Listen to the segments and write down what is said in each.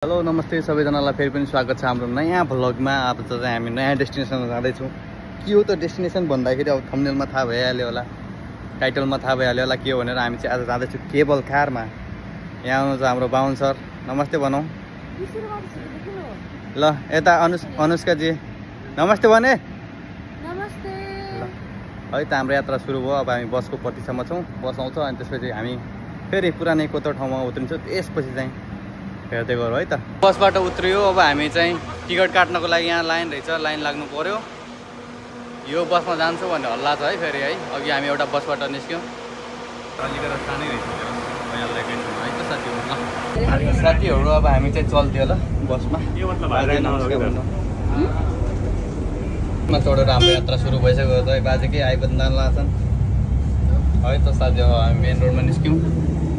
Hello नमस्ते सबैजनालाई फेरि पनि स्वागत छ हाम्रो नयाँ भ्लगमा। आज चाहिँ हामी नयाँ डेस्टिनेसनमा जाँदैछौँ। के हो त डेस्टिनेसन भन्दाखेरि अब थम्बनेलमा थाहा भइहाल्यो होला, टाइटलमा थाहा भइहाल्यो होला के हो भनेर। हामी चाहिँ आज जाँदैछौँ केबल कारमा। यहाँ आउनुहुन्छ हाम्रो बाहुन सर, नमस्ते भनौँ ल। यता अनुष्काजी नमस्ते भने नमस्ते। है त हाम्रो यात्रा सुरु भयो। अब हामी बसको प्रतीक्षामा छौँ। बस आउँछ अनि त्यसपछि हामी फेरि पुरानै कोतर ठाउँमा उत्रिन्छौँ। त्यसपछि चाहिँ हेर्दै गरौँ है त। बसबाट उत्रियो। अब हामी चाहिँ टिकट काट्नको लागि यहाँ लाइन रहेछ, लाइन लाग्नु पर्यो। यो बसमा जान्छु भन्ने हल्ला छ है फेरि है। अघि हामी एउटा बसबाट निस्क्यौँ, अलिकति सानै रहेछ है त साथीहरू। साथीहरू अब हामी चाहिँ चल्थ्यो ल बसमा चढेर हाम्रो यात्रा सुरु भइसक्यो है। बाजे के आइबन्द लाग्छन् है त साथी। अब हामी मेन रोडमा निस्क्यौँ।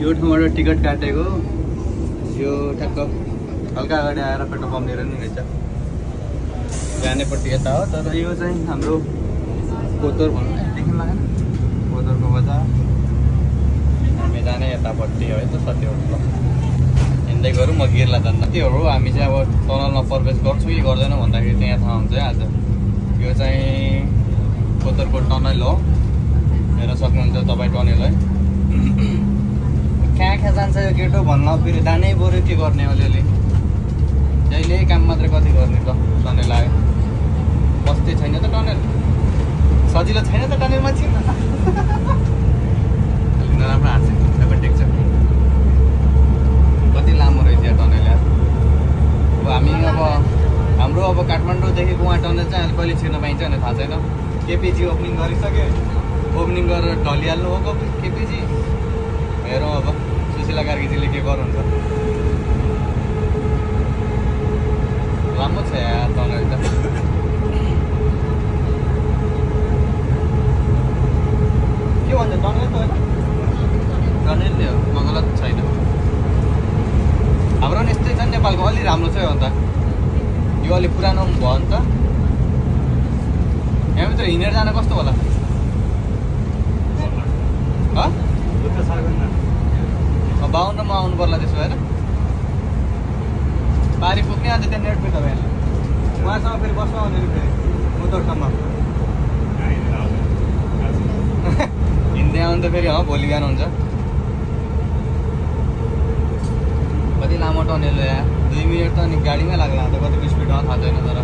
यो ठाउँबाट टिकट काटेको यो ठ्याक्क हल्का अगाडि आएर पेट्रोल पम्पनिर नि रहेछ, जानेपट्टि यता हो। तर यो चाहिँ हाम्रो कोतर भन्नु देखिन लागेन, कोतरको बजार। हामी जाने यतापट्टि है त साथीहरू। ल हिँड्दै गरौँ, म गिर्ला जान्न। त्योहरू हामी चाहिँ अब टनलमा प्रवेश गर्छु कि गर्दैन भन्दाखेरि त्यहाँ थाहा हुन्छ है। आज यो चाहिँ कोतरको टनल हो, हेर्न सक्नुहुन्छ तपाईँ टनल है। कहाँ जान्छ यो केटो भन्न फेरि जानै पऱ्यो, के गर्ने अलिअलि जहिले काम मात्रै कति गर्ने त। टनेल आयो, बस्दै छैन त टनेल, सजिलो छैन त टनेलमा छिर्न। नराम्रो हात चाहिँ टेक्छ, कति लामो रहेछ यहाँ टनेल यार। अब हामी हाम्रो काठमाडौँदेखि उहाँ टनेल चाहिँ अहिले कहिले छिर्न पाइन्छ भने थाहा छैन। केपिजी ओपनिङ गरिसक्यो, ओपनिङ गरेर ढलिहाल्नु हो केपिजी। हेरौँ अब सुशीला कार्कीजीले के गर्नुहुन्छ। राम्रो छ यार टनल त। के भन्छ टनल त होइन, टनल नै हो, गलत छैन। हाम्रो पनि यस्तै छ नि नेपालको, अलि राम्रो छ अन्त। यो अलि पुरानो भयो नि त। यहाँभित्र हिँडेर जान कस्तो होला? बाहुनमा आउनु पर्ला त्यसो भएर पारी पुग्ने। अन्त त्यहाँ नेट पनि तपाईँहरूले उहाँसँग फेरि बस्नु आउने फेरि मोटरसम्म हिँड्दै आउनु त फेरि भोलि बिहान हुन्छ। कति लामो टनेल हो यहाँ, 2 मिनट त अनि गाडीमै लाग्ला। अन्त कतिको स्पिडमा थाहा छैन, तर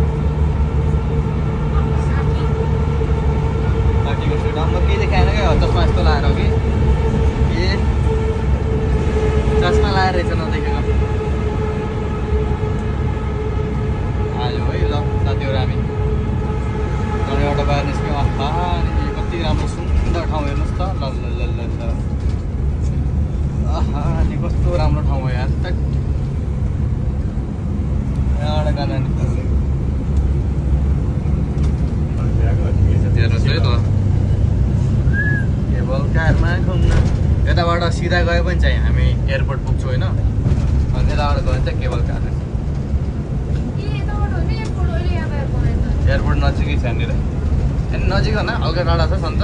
30को स्पिडमा। म केही देखाएन क्या, चस्मा यस्तो लाएर हो कि चस्मा लाएर रहेछ नदेखेको। आयो है ल साथीहरू, हामी टनेलबाट बाहिर निस्क्यौँ। आहा कति राम्रो सुन्दर ठाउँ हेर्नुहोस् त। ल ल ल ल ल आहा नि कस्तो राम्रो ठाउँ हो यार। यहाँबाट गाना हेर्नुहोस् है त, केबल कारमा घुम्न। यताबाट सिधा गए पनि चाहिँ हामी एयरपोर्ट पुग्छौँ होइन। अनि यताबाट गयो भने चाहिँ केबल कार रहेछ। एयरपोर्ट नजिकै छ यहाँनिर, नजिक होइन, हल्का टाढा छ सन्त।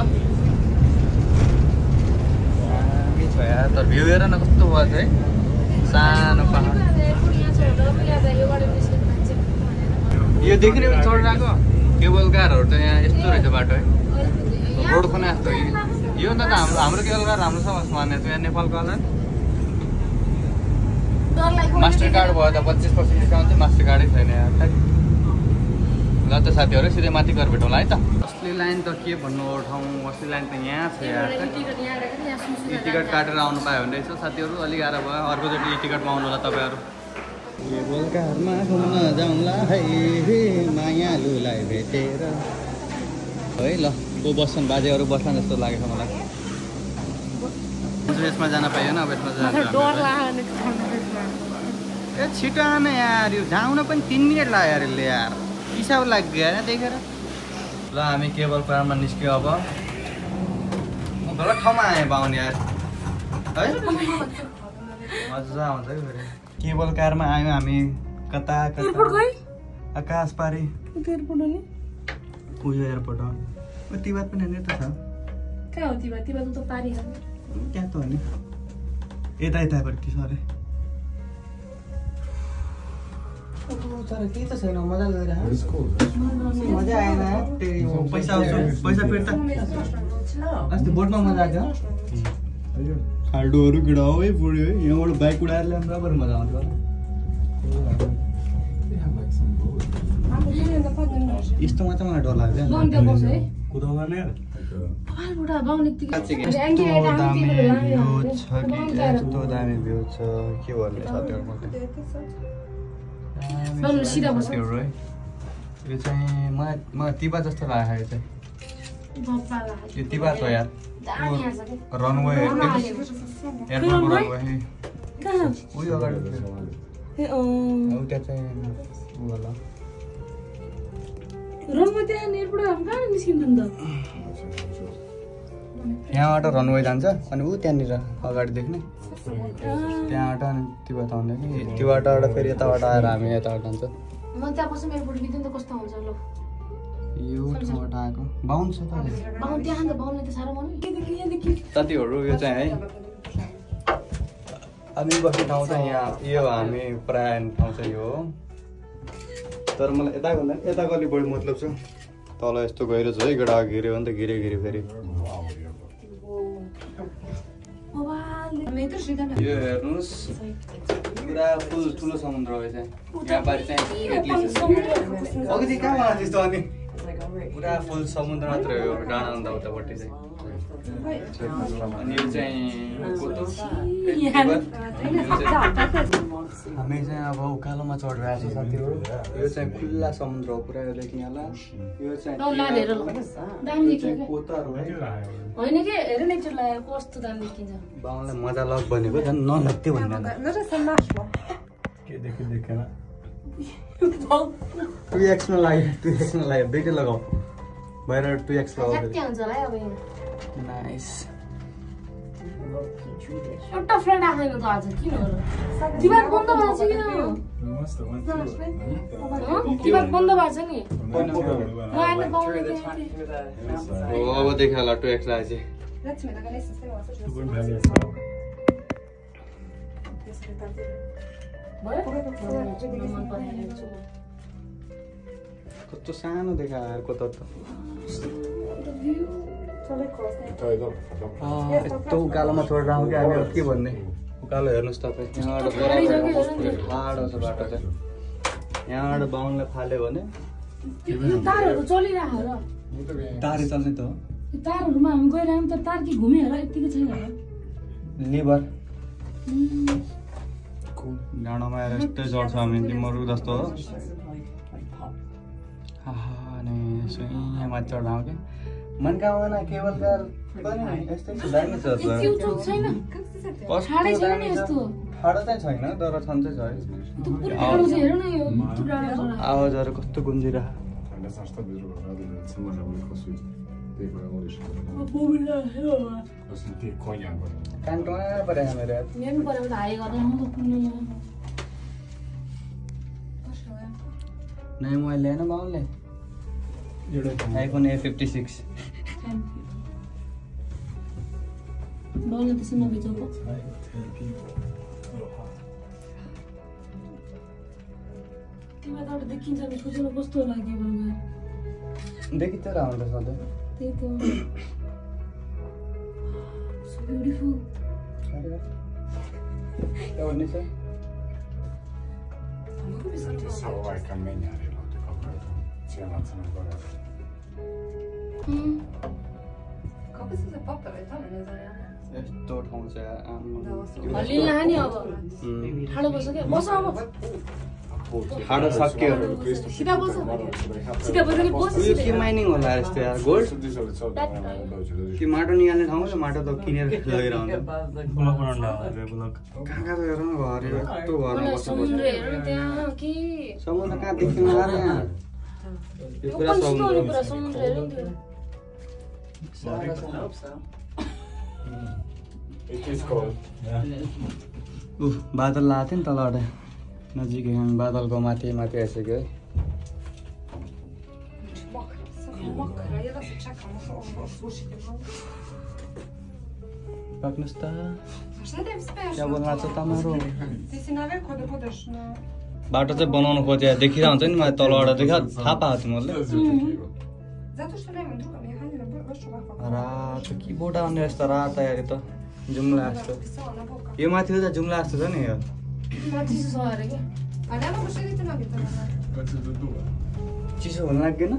दामी छ यार, तर भ्यू हेर न कस्तो भयो है। सानो पाहाड यो देखिने चढेर आएको केबल कारहरू चाहिँ यहाँ यस्तो रहेछ बाटो है, रोड खना जस्तो। यो त हाम्रो केबल कार राम्रो छ माने त। यहाँ नेपालको होला मास्टर कार्ड भयो त 25% डिस्काउन्ट चाहिँ, मास्टर कार्डै छैन यार। ल त साथीहरू सिधै माथि गएर भेटौँला है त। असली लाइन त के भन्नु हो ठाउँ, असली लाइन त यहाँ छ यार। टिकट काटेर आउनु पायो भने रहेछ साथीहरू, अलिक गाह्रो भयो। अर्कोचोटि टिकटमा आउनु होला तपाईँहरू। केबल कारमा घुम्न जाउँला है मायालुलाई भेटेर है। ल को बस्छन्, बाजेहरू बस्छन् जस्तो लागेको मलाई। यसमा जान पाइएन, अब यसमा जानु ए छिटो आएन यार। यो जाउन पनि 3 मिनट लाग्यो यार यसले यार, पिसाब लाग्यो यार देखेर। ल हामी केबल कारमा निस्क्यो। अब म गलत ठाउँमा आएँ बाहुन यार है। मजा आउँछ कि फेरि केबल कारमा आयौँ हामी। कता आकाश पारी उयो एयरपोर्ट हो। तिबात पनि हेर्ने त छ, कहाँ हो तिबात? तिबात त पारी हो त्यहाँ त हो नि, यता यतापट्टि सरे। तर केही त छैन मजा गरिरहेको मजा आएन पैसा फिर्ता अस्ति बोटमा मजा आएको खाल्डोहरू गिडा हो है बुढ्यो है यहाँबाट बाइक उडाएर ल्याउनु बराबर मजा आउँछ यस्तोमा चाहिँ मलाई डर लाग्छ यस्तो दामी भ्यू छ के भन्ने साथीहरू यो चाहिँ मलाई तिबा जस्तो लाग्यो यो तिबा छ यार रनवे एयरपोर्टको रनवे उयो अगाडि त्यहाँ चाहिँ होला यहाँबाट रनवे जान्छ अनि ऊ त्यहाँनिर अगाडि देख्ने त्यहाँबाट अनि तिबाट आउने कि तिबाट फेरि यताबाट आएर हामी यताबाट जान्छ यो ठाउँबाट आएको बाहुन छ साथीहरू यो चाहिँ है हामी बस्ने ठाउँ चाहिँ यहाँ यो हामी प्रायः ठाउँ चाहिँ यो हो तर मलाई यता भन्दा यताको अलिक बढी मतलब छ तल यस्तो गहिरो छ है गडा घिर्यो भने त घिरे फेरि यो हेर्नुहोस् पुरा फुल ठुलो समुद्र हो चाहिँ यहाँ बारी चाहिँ अघि कहाँ मलाई त्यस्तो अनि पुरा फुल समुद्र मात्र हो डाँडा भन्दा उतापट्टि चाहिँ अनि यो चाहिँ हामी चाहिँ अब उकालोमा चढिरहेको छ साथीहरू यो चाहिँ खुल्ला समुद्र हो पुरा देख्ने होला यो चाहिँ कोताहरू होइन के हेर न एकचोटि कस्तो दाम देखिन्छ बाउलाई मजा लग भनेको झन् ननृत्य भन्दैन के देखेन 2x मा लाग्यो दुईटै लगाऊ बाहिर 2x लगाऊ नाइस एउटा फ्रेन्ड आएको त आज किन हो दिवार बन्द भएको छ किन दिवार बन्द भएको छ नि म आइले बाउले ओ अब देखा होला 2x लाग्यो कस्तो सानो देखा कता त यस्तो उकालोमा छोडेर आउँ कि हामी के भन्ने उकालो हेर्नुहोस् तपाईँ यहाँबाट ठाडो छ बाटो चाहिँ यहाँबाट बाहुनलाई फाल्यो भने तारहरू चलिरहेको र तारै चल्ने त हो तारहरूमा हामी गइरहेको त तार कि घुमेर यतिकै छैन लिभर डाँडामा आएर यस्तै चढ्छ हामी तिमीहरू जस्तो हो अनि यहाँ माथि चढ्दा आउँ कि मनकामना केवल कार पनि यस्तै दामी छ ठाडो चाहिँ छैन तर छन् चाहिँ छ आवाजहरू कस्तो नयाँ मोबाइल ल्याएन बाउले iPhone A56 बाउले त्यसो नबेचौको तिमीलाई त देखिन्छ नि सोच्नु कस्तो लाग्यो भने देखिन्छ र हुन्छ सधैँ त्यही त सो ब्युटिफुल के भन्ने छ यस्तो ठाउँ छ ठाडो सक्यो के माइनिङ होला यस्तो यार गोल्ड कि माटो निकाल्ने ठाउँ छ माटो त किनेर लगेर आउँछ कहाँ हेर न घर यस्तो घरमा बस्नु समुद्र कहाँ देखिन यहाँ बादल लाएको थियो नि तलबाट नजिकै हामी बादलको माथि आइसक्यो है राख्नुहोस् त क्या बोल्नु छ तमारो बाटो चाहिँ बनाउनु खोजे देखिरहेको हुन्छ नि मैले तलबाट देखा थाहा पाएको थिएँ मैले रातो के बोटा आउने यस्तो रातो हेरे त जुम्ला जस्तो यो माथि त जुम्ला जस्तो छ नि यो चिसो हुन लाग्दैन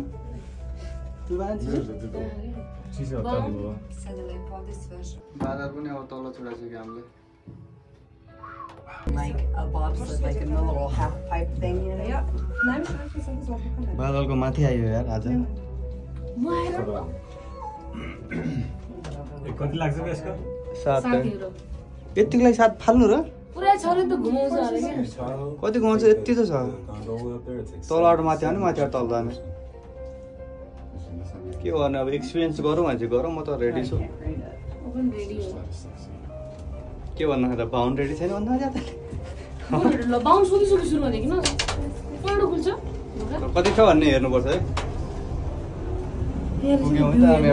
बादल पनि अब तल छोडाइसक्यो हामीले like a bobsled, like in the little half pipe thing, you know? बादलको माथि आयो यार आज कति लाग्छ यसको 7 यतिलाई 7 फाल्नु र पुरै छले त घुमाउँछ अरे के कति घुमाउँछ यति त छ तलबाट माथि आउने माथिबाट तल जाने के गर्ने अब एक्सपिरियन्स गरौँ भने गरौँ म त रेडी छु ओपन रेडी हो के भन्नु त बाउन्ड रेडी छैन भन्नु जात ल बाउन्ड सुरु भनेको न कहाँबाट खुल्छ कति छ भन्ने हेर्नुपर्छ है पुग्यौँ है त हामी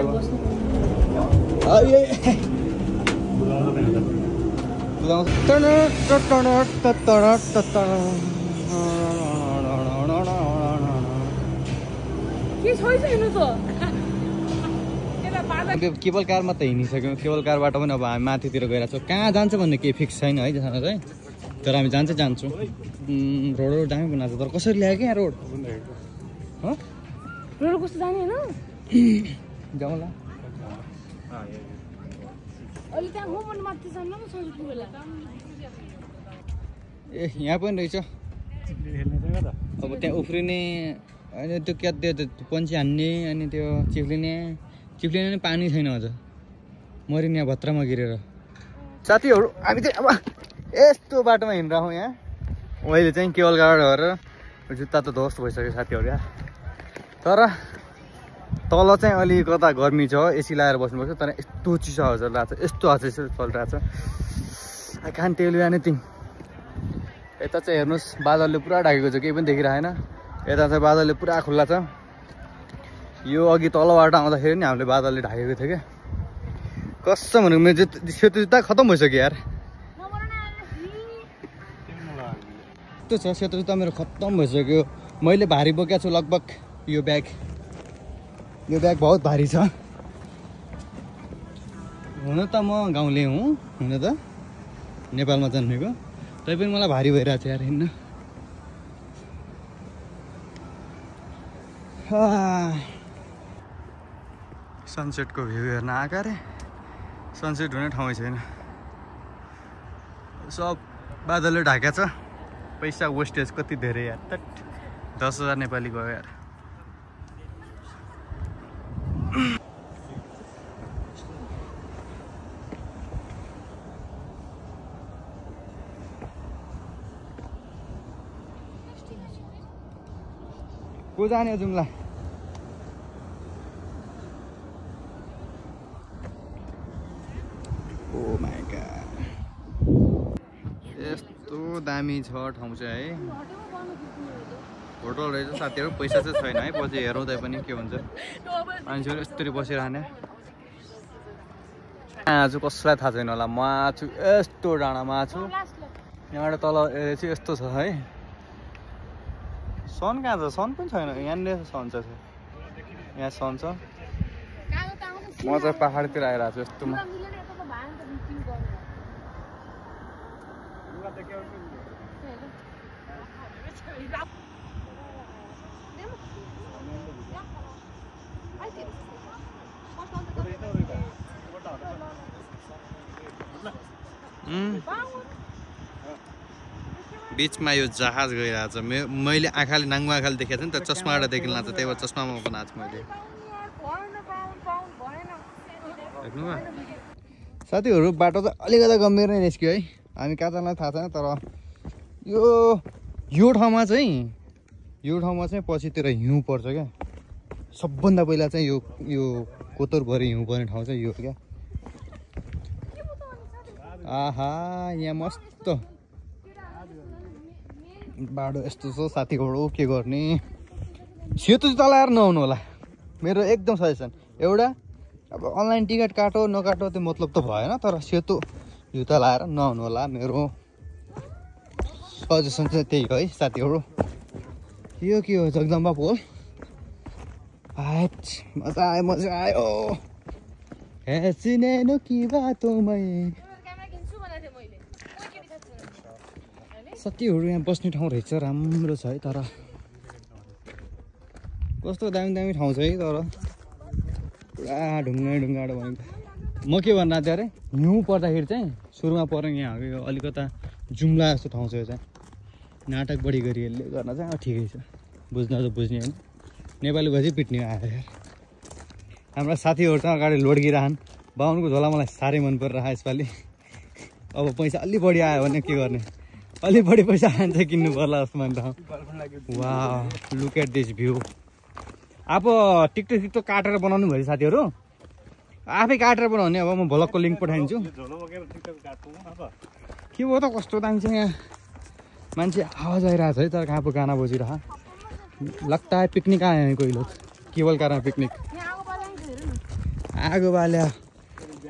अब केबल कारमा त हिँडिसक्यौँ केबल कारबाट पनि अब हामी माथितिर गइरहेको छौँ कहाँ जान्छ भन्ने केही फिक्स छैन है जहाँ चाहिँ तर हामी जान्छौँ रोड दामी बनाएको छ तर कसरी ल्यायो क्या रोड रोड कस्तो जाने होइन जाउँला अहिले त्यहाँ हो पनि माथि जान्न म सोच्छु पुगेला ए यहाँ पनि रहेछ अब त्यहाँ उफ्रिने अनि त्यो क्या त्यो पन्छी हान्ने अनि त्यो चिप्लिने नि पानी छैन अझ मरिने यहाँ भत्रमा गिरेर साथीहरू हामी चाहिँ अब यस्तो बाटोमा हिँडिरहेको यहाँ अहिले चाहिँ केवल गाड गरेर जुत्ता त ध्वस्त भइसक्यो साथीहरू यहाँ तर तल चाहिँ अलि कता गर्मी छ एसी लगाएर बस्नुपर्छ तर यस्तो चिसो हावा चलिरहेको छ यस्तो हावा चलिरहेको छ आई कान टेल यु एनिथिङ यता चाहिँ हेर्नुहोस् बादलले पुरा ढाकेको छ केही पनि देखिरहेन यता चाहिँ बादलले पुरा खुल्ला छ यो अघि तलबाट आउँदाखेरि नि हामीले बादलले ढाकेको थियो क्या कस्तो भनेको मेरो सेतो जुत्ता खत्तम भइसक्यो यार त्यो छ सेतो जुत्ता मेरो खत्तम भइसक्यो मैले भारी बोकेको छु लगभग यो ब्याग बहुत भारी छ हुन त म गाउँले हुँ हुन त नेपालमा जन्मेको तैपनि मलाई भारी भइरहेको छ यार हिँड्न सनसेटको भ्यू हेर्न आएको अरे सनसेट हुने ठाउँै छैन सब बादलले ढाकेको छ पैसा वेस्टेज कति धेरै यार 10,000 नेपाली गयो यार को जाने जुम्ला ओ माय गॉड यस्तो दामी छ ठाउँ चाहिँ है होटल रहेछ साथीहरू पैसा चाहिँ छैन है पछि हेराउँदै पनि के हुन्छ मान्छेहरू यस्तरी बसिरहने आज कसलाई थाहा छैन होला माछु यस्तो डाँडा माछु यहाँबाट तल चाहिँ यस्तो छ है सन कहाँ छ सन पनि छैन यहाँनिर सन छ यहाँ सन छ म चाहिँ पहाडतिर आइरहेको छु यस्तोमा बिचमा यो जहाज गइरहेको छ मैले आँखाले नाङ्गो आँखाले देखेको थिएँ नि त चस्माबाट देखिन लाग्छ त्यही भएर चस्मामा बनाएको छु मैले देख्नु भयो साथीहरू बाटो त अलिकति गम्भीर नै निस्क्यो है हामी कहाँ जानलाई थाहा छैन तर यो ठाउँमा चाहिँ पछितिर हिउँ पर्छ क्या सबभन्दा पहिला चाहिँ यो कोतरभरि हिउँ पर्ने ठाउँ चाहिँ यो क्या आहा यहाँ मस्त बाटो यस्तो छ साथीहरू के गर्ने सेतो जुत्ता लगाएर नआउनु होला मेरो एकदम सजेसन एउटा अब अनलाइन टिकट काटो नकाटो त्यो मतलब त भएन तर सेतो जुत्ता लगाएर नआउनु होला मेरो सजेसन चाहिँ त्यही हो है साथीहरू। यो के हो जगदम्बा पोल। मजा आयो हेसिनेनो कि बाटोमै। साथीहरू यहाँ बस्ने ठाउँ रहेछ राम्रो छ है तर कस्तो दामी ठाउँ छ है तर पुरा ढुङ्गाडो भनेको। म के भन्न आएको थिएँ अरे हिउँ पर्दाखेरि चाहिँ सुरुमा पर्ने यहाँ अलिकता जुम्ला जस्तो ठाउँ छ यो चाहिँ नाटक बढी गरी यसले गर्न चाहिँ ठिकै छ बुझ्न त बुझ्ने होइन नेपाली भएपछि पिट्ने आयो यार। हाम्रा साथीहरू चाहिँ अगाडि लोड्किरहन् बाहुनको झोला मलाई साह्रै मन परिरहेको यसपालि। अब पैसा अलि बढी आयो भने के गर्ने अलि बढी पैसा आयो भने चाहिँ किन्नु पर्ला जस्तो मन ठाउँ। वाह लुक एट दिस भ्यू। अब टिकटक काटेर बनाउनु भयो साथीहरू आफै काटेर बनाउने। अब म भ्लगको लिङ्क पठाइदिन्छु। के भयो त कस्तो दामी छ यहाँ मान्छे आवाज आइरहेको छ है तर कहाँ पो गाना बजिरह लगता है पिकनिक आए हैं कोही लोग केवल कारण पिकनिक। आगो बाल्या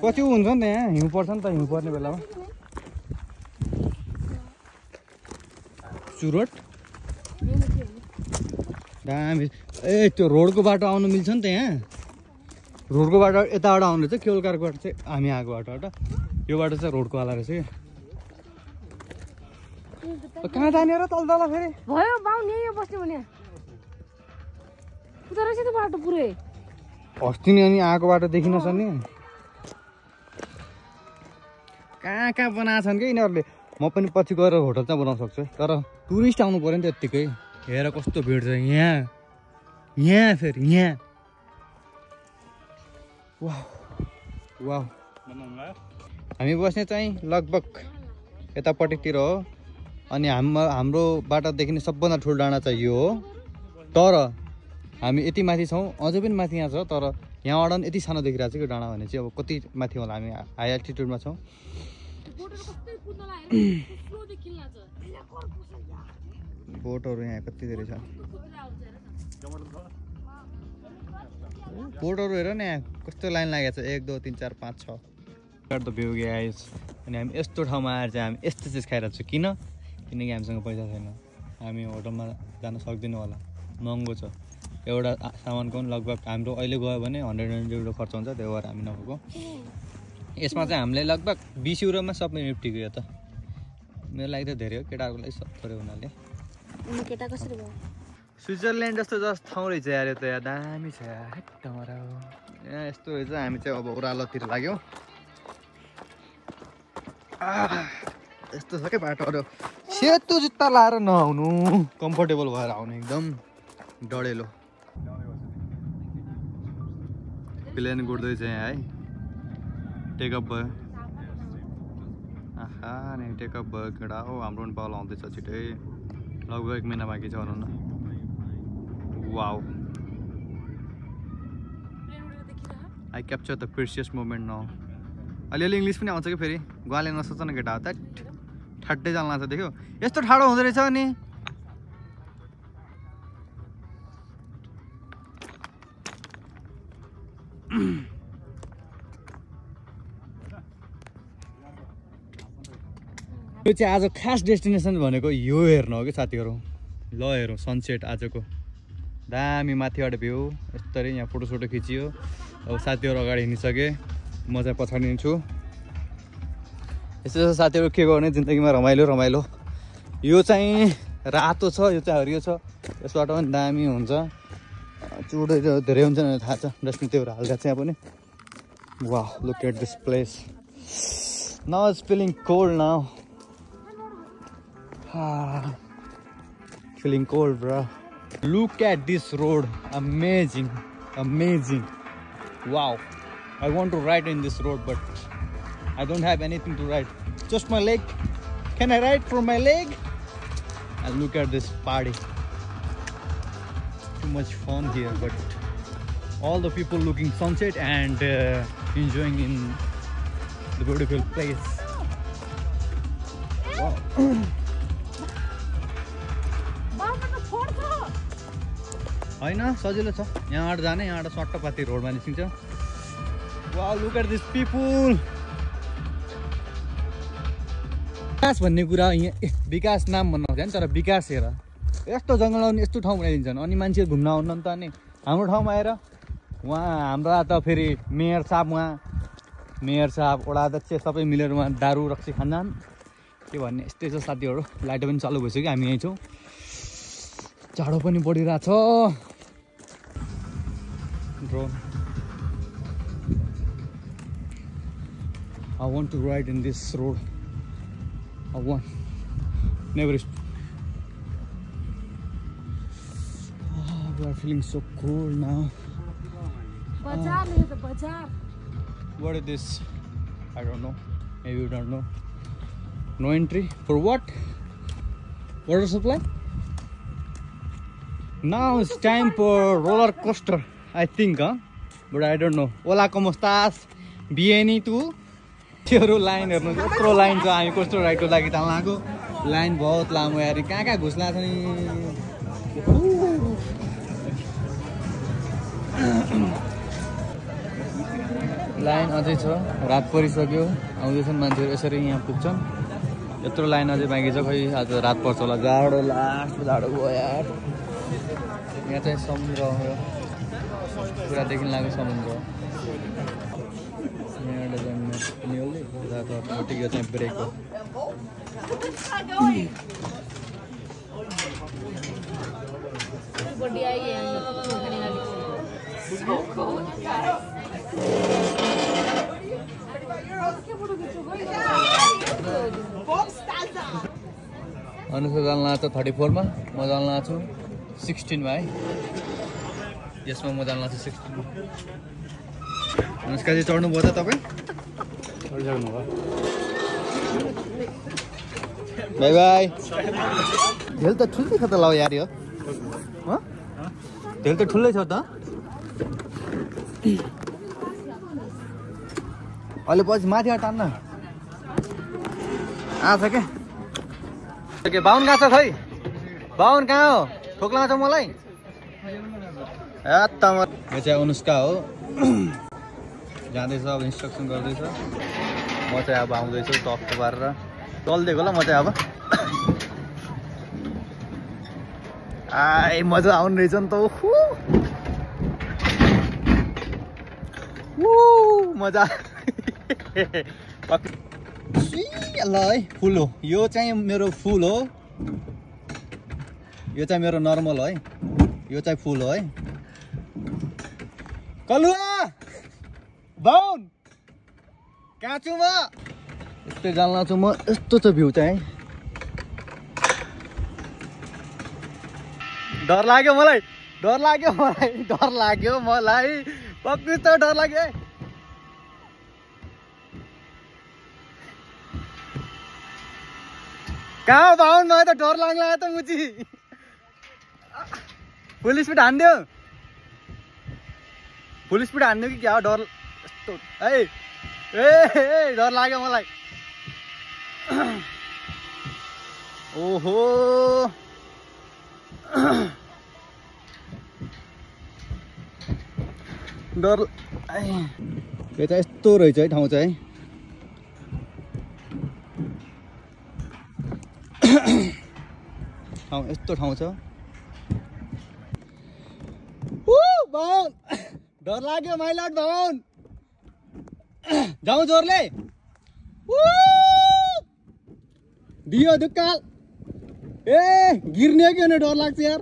कति हुन्छ नि त यहाँ हिउँ पर्छ नि त हिउँ पर्ने बेलामा। चुरोट दामी ए त्यो रोडको बाटो आउनु मिल्छ नि त यहाँ। रोडको बाटो यताबाट आउनु रहेछ केवल कारको बाटो चाहिँ हामी आएको बाटोबाट यो बाटो चाहिँ रोडको वाला रहेछ कि। कहाँ जाने र तल तल फेरि भयो बाउनी यो बस्ने भने उता रहेछ त बाटो पुरै अस्ति नि अनि आएको बाटो देखिन सक्ने कहाँ बनाएछन् कि यिनीहरूले। म पनि पछि गएर होटल चाहिँ बनाउन सक्छु तर टुरिस्ट आउनु पऱ्यो नि त्यत्तिकै। हेर कस्तो भिड छ यहाँ फेरि यहाँ। वाह वाह हामी बस्ने चाहिँ लगभग यतापट्टितिर हो अनि हाम्रो बाटोदेखि सबभन्दा ठुलो डाँडा चाहिँ यो हो तर हामी यति माथि छौँ अझै पनि माथि यहाँ छ तर यहाँबाट पनि यति सानो देखिरहेको छ कि डाँडा भने चाहिँ अब कति माथि होला हामी हाई एल्टिट्युडमा छौँ। बोटहरू यहाँ कति धेरै छ बोटहरू हेर न यहाँ कस्तो लाइन लागेको छ 1 2 3 4 5 6 द भ्यू गाइस। अनि हामी यस्तो ठाउँमा आएर चाहिँ हामी यस्तो चिज खाइरहेको छौँ किनकि हामीसँग पैसा छैन हामी होटलमा जान सक्दैनौँ होला महँगो छ एउटा सामानको पनि लगभग हाम्रो अहिले गयो भने 100 युरो खर्च हुन्छ त्यही भएर हामी नगएको। यसमा चाहिँ हामीले लगभग 20 युरोमा सबै निप्टिगयो यो त मेरो लागि त धेरै हो केटाहरूको लागि सब थोरै हुनाले। स्विजरल्यान्ड जस्तो जस्तो ठाउँ रहेछ यार यो त यहाँ दामी छ यहाँ यस्तो रहेछ। हामी चाहिँ अब ओह्रालोतिर लाग्यौँ यस्तो छ क्या बाटोहरू सेतो जुत्ता लाएर नआउनु कम्फर्टेबल भएर आउनु एकदम डढेलो। प्लेन गुड्दैछ यहाँ है टेकअप भयो आहा नि टेकअप भयो केटा हो हाम्रो पनि पाल आउँदैछ छिटै लगभग 1 महिना बाँकी छ भनौँ न। Wow I capture the precious moment now. अलिअलि इङ्ग्लिस पनि आउँछ कि फेरि गुवाले नसोच न केटा त ठट्टै जान लाग्छ देख्यो यस्तो ठाडो हुँदो रहेछ अनि यो चाहिँ आज खास डेस्टिनेसन भनेको यो हेर्नु हो कि साथीहरू। ल हेरौँ सनसेट आजको दामी माथिबाट भ्यू यस्तरी यहाँ फोटोसोटो खिचियो। अब साथीहरू अगाडि हिँडिसके म चाहिँ पछाडि हिँड्छु। यस्तो साथीहरू के गर्ने जिन्दगीमा रमाइलो यो चाहिँ रातो छ यो चाहिँ हरियो छ यसबाट पनि दामी हुन्छ चुडो धेरै हुन्छ भने थाहा छ डस्टबिन त्यो हाल्दा चाहिँ पनि। वाह look at this place now it's feeling cold now feeling cold bro. Look at this road, amazing wow. I want to ride in this road but I don't have anything to ride, just my leg. Can I ride from my leg? And look at this party, too much fun here but all the people looking sunset and enjoying in the beautiful place. Wow. होइन सजिलो छ यहाँबाट जाने यहाँबाट सट्ट पाती रोडमा निस्किन्छ। Wow look at this people विकास भन्ने कुरा यहाँ विकास नाम भन्नु हुँदैन तर विकास हेर यस्तो जङ्गलमा पनि यस्तो ठाउँ बनाइदिन्छन् अनि मान्छे घुम्न आउन नि त अनि हाम्रो ठाउँमा आएर उहाँ हाम्रा त फेरि मेयर साहब वडा अध्यक्ष सबै मिलेर उहाँ दारू रक्सी खान्छन् के भन्ने यस्तै छ साथीहरू लाइट पनि चालु भइसक्यो हामी यहीँ छौँ जाडो पनि बढिरहेछ drone I want to ride in this road. I want. Never is. Oh, we are feeling so cold now. Bazaar is the bazaar. What is this? I don't know. Maybe you don't know. No entry for what? Water supply. Now it's time for roller coaster. I think, huh? But I don't know. Hola, ¿cómo estás? Bien, ¿y tú? त्यो line हेर्नु यत्रो line छ हामी कस्तो राइडको लागि त लाएको line बहुत लामो यार कहाँ घुस्ला छ नि लाइन अझै छ रात परिसक्यो आउँदैछन् मान्छेहरू यसरी यहाँ पुग्छन् यत्रो लाइन अझै बाँकी छ खै आज रात पर्छ होला जाडो लास्ट जाडो भयो यार यहाँ चाहिँ समुद्र हो पुरादेखि लाग्यो समुद्र automatic यो चाहिँ ब्रेक हो अनुष्का जान लाग्छ 34 मा म जान लाग्छु 16 मा है यसमा म जान लाग्छु 16 मा अनुष्का चाहिँ चढ्नु भयो त तपाईँ बाई बाई झेल त ठुलै छ त ल यार यो झेल त ठुलै छ त अहिले पछि माथि टान्न आछ के बाहुन कहाँ छ खै बाहुन कहाँ हो ठोक लाग्छ मलाई यो चाहिँ अनुष्का हो जाँदैछ अब इन्स्ट्रक्सन गर्दैछ म चाहिँ अब आउँदैछु टक्क पारेर चल्दिएको होला म चाहिँ अब आइ मजा आउनु रहेछ नि त मजा ल है फुल हो यो चाहिँ मेरो फुल हो यो चाहिँ मेरो नर्मल हो है यो चाहिँ फुल हो है कलुवा बाहुन कहाँ छु म यस्तै जान छु म यस्तो छ भ्यू चाहिँ डर लाग्यो मलाई पक्कै त डर लाग्यो कहाँ बाहुन मलाई त डर लाग्ला त मुची पुलिस पिट हान्दियो कि क्या डर यस्तो ए डर लाग्यो मलाई ओहो डर यो चाहिँ यस्तो रहेछ है ठाउँ चाहिँ यस्तो ठाउँ छ बाहुन डर लाग्यो माइलट बाहुन जाउँ जोरले दियो दुक्काल ए गिर्ने कि डर लाग्छ यार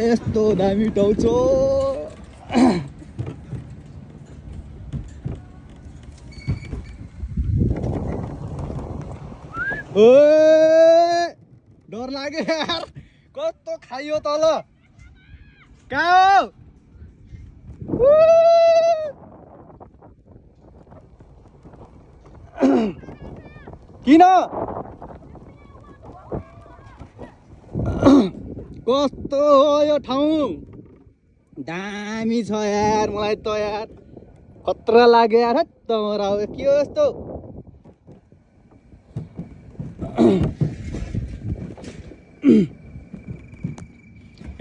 यस्तो दामी ठाउँ छ डर लाग्यो यार कस्तो खाइयो तल कहाँ हो किन कस्तो हो यो ठाउँ दामी छ यार मलाई त यार खतरा लाग्यो यार तमरा के हो यस्तो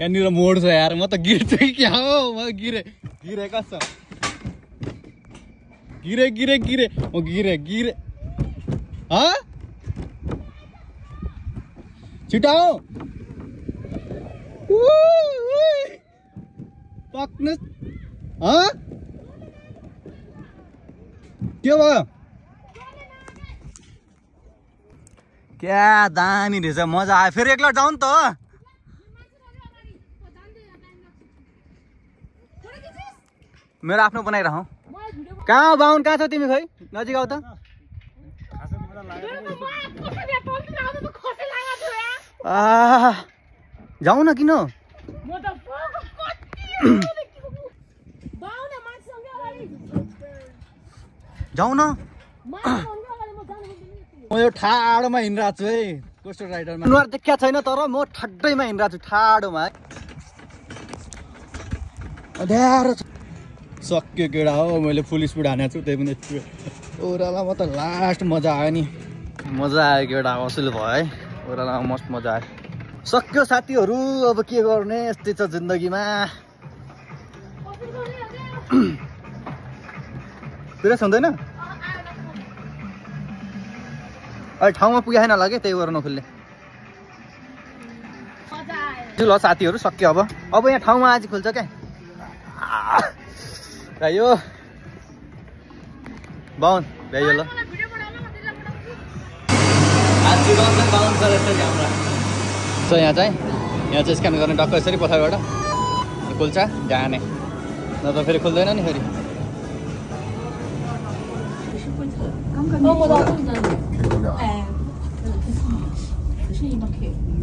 यहाँनिर मोड छ यार म त गिर्छु कि क्या हो म गिरे कसो गिरे म गिरे छिटाओ पक्नु के भयो क्या दामी रहेछ मजा आयो फेरि एक्लै जाउँ नि त मेरो आफ्नो बनाइराखौ कहाँ हो बाहुन कहाँ छ तिमी खै नजिक आऊ त जाऊ न किन जाऊ न म यो ठाडोमा हिँडिरहेको छु है कोस्टर राइडरमा अनुहार देखिया छैन तर म ठड्डैमा हिँडिरहेको छु ठाडोमा अध्यारो सक्यो केडा हो मैले फुल स्पिड हानेको छु त्यही पनि ओह्रालामा त लास्ट मजा आयो नि मजा आयो केडा असुल भयो है ओह्रालामा मस्त मजा आयो सक्यो साथीहरू अब के गर्ने यस्तै छ जिन्दगीमा पिरेस हुँदैन अहिले ठाउँमा पुगेन होला कि त्यही गरेर नखुल्ने ल साथीहरू सक्यो अब यहाँ ठाउँमा आज खुल्छ क्या यो बाहुन भ्याइयो ल यहाँ चाहिँ स्क्यान गर्ने टक्क यसरी पछाडिबाट खुल्छ जाने न त फेरि खुल्दैन नि फेरि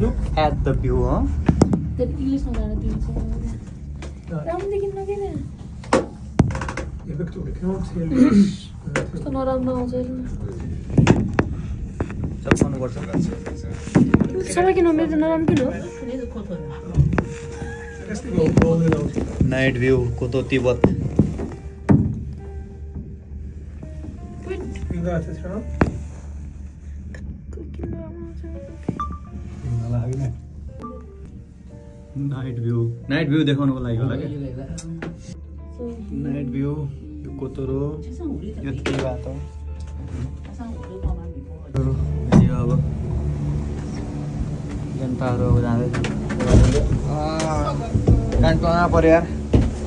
Look at the view, huh? The English not that thing. Ram देखिन लगे ना. ये भी तो क्यों सेल? तो नराम ना हो जाए. सब फोन गर्छ. सबै किन मेरो नराम किन हो? नाइट भ्यू कोतो तिब्बत. नाइट भ्यू देखाउनुको लागि होला के नाइट भ्यू यो कोतरो यो तिब्बत हो यो अब जनताहरु अब जाँदै कानटोमा पर्यो यार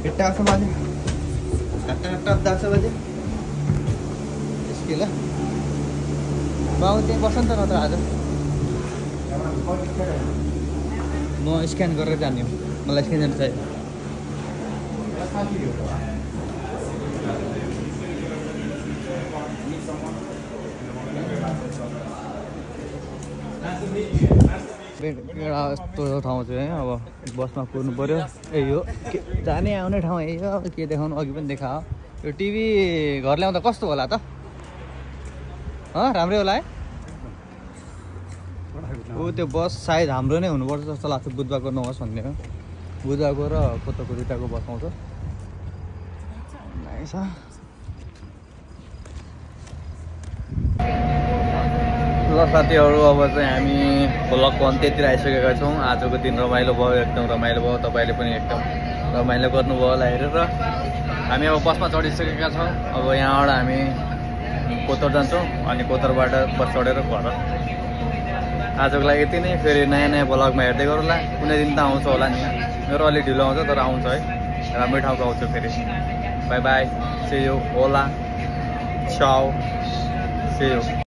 केटा आछ माथि टप 10 बजे यसके ल बाउ त्यही बस्न त नत्र आज म स्क्यान गरेर जाने हो मलाई स्क्यानर चाहियो यस्तो ठाउँ चाहिँ है अब बसमा कुर्नु पर्यो यो जाने आउने ठाउँ यही हो के देखाउनु अघि पनि देखाओ यो टिभी घर ल्याउँदा कस्तो होला त राम्रै होला है ओ त्यो बस सायद हाम्रो नै हुनुपर्छ जस्तो लाग्छ बुधबारको नहोस् भन्ने हो बुधबारको र कोतोको दुईटाको बस आउँछ ल साथीहरू अब चाहिँ हामी भ्लगको अन्त्यतिर आइसकेका छौँ आजको दिन रमाइलो भयो एकदम रमाइलो भयो तपाईँले पनि एकदम रमाइलो गर्नुभयो होला हेरेर हामी अब बसमा चढिसकेका छौँ अब यहाँबाट हामी कोतर जान्छौँ अनि कोतरबाट बस चढेर घर आजको लागि यति नै फेरि नयाँ भ्लगमा हेर्दै गरौँला कुनै दिन त आउँछ होला नि मेरो अलिक ढिलो आउँछ तर आउँछ है राम्रै ठाउँको आउँछ फेरि बाई बाई सी यू होला चाओ सी यू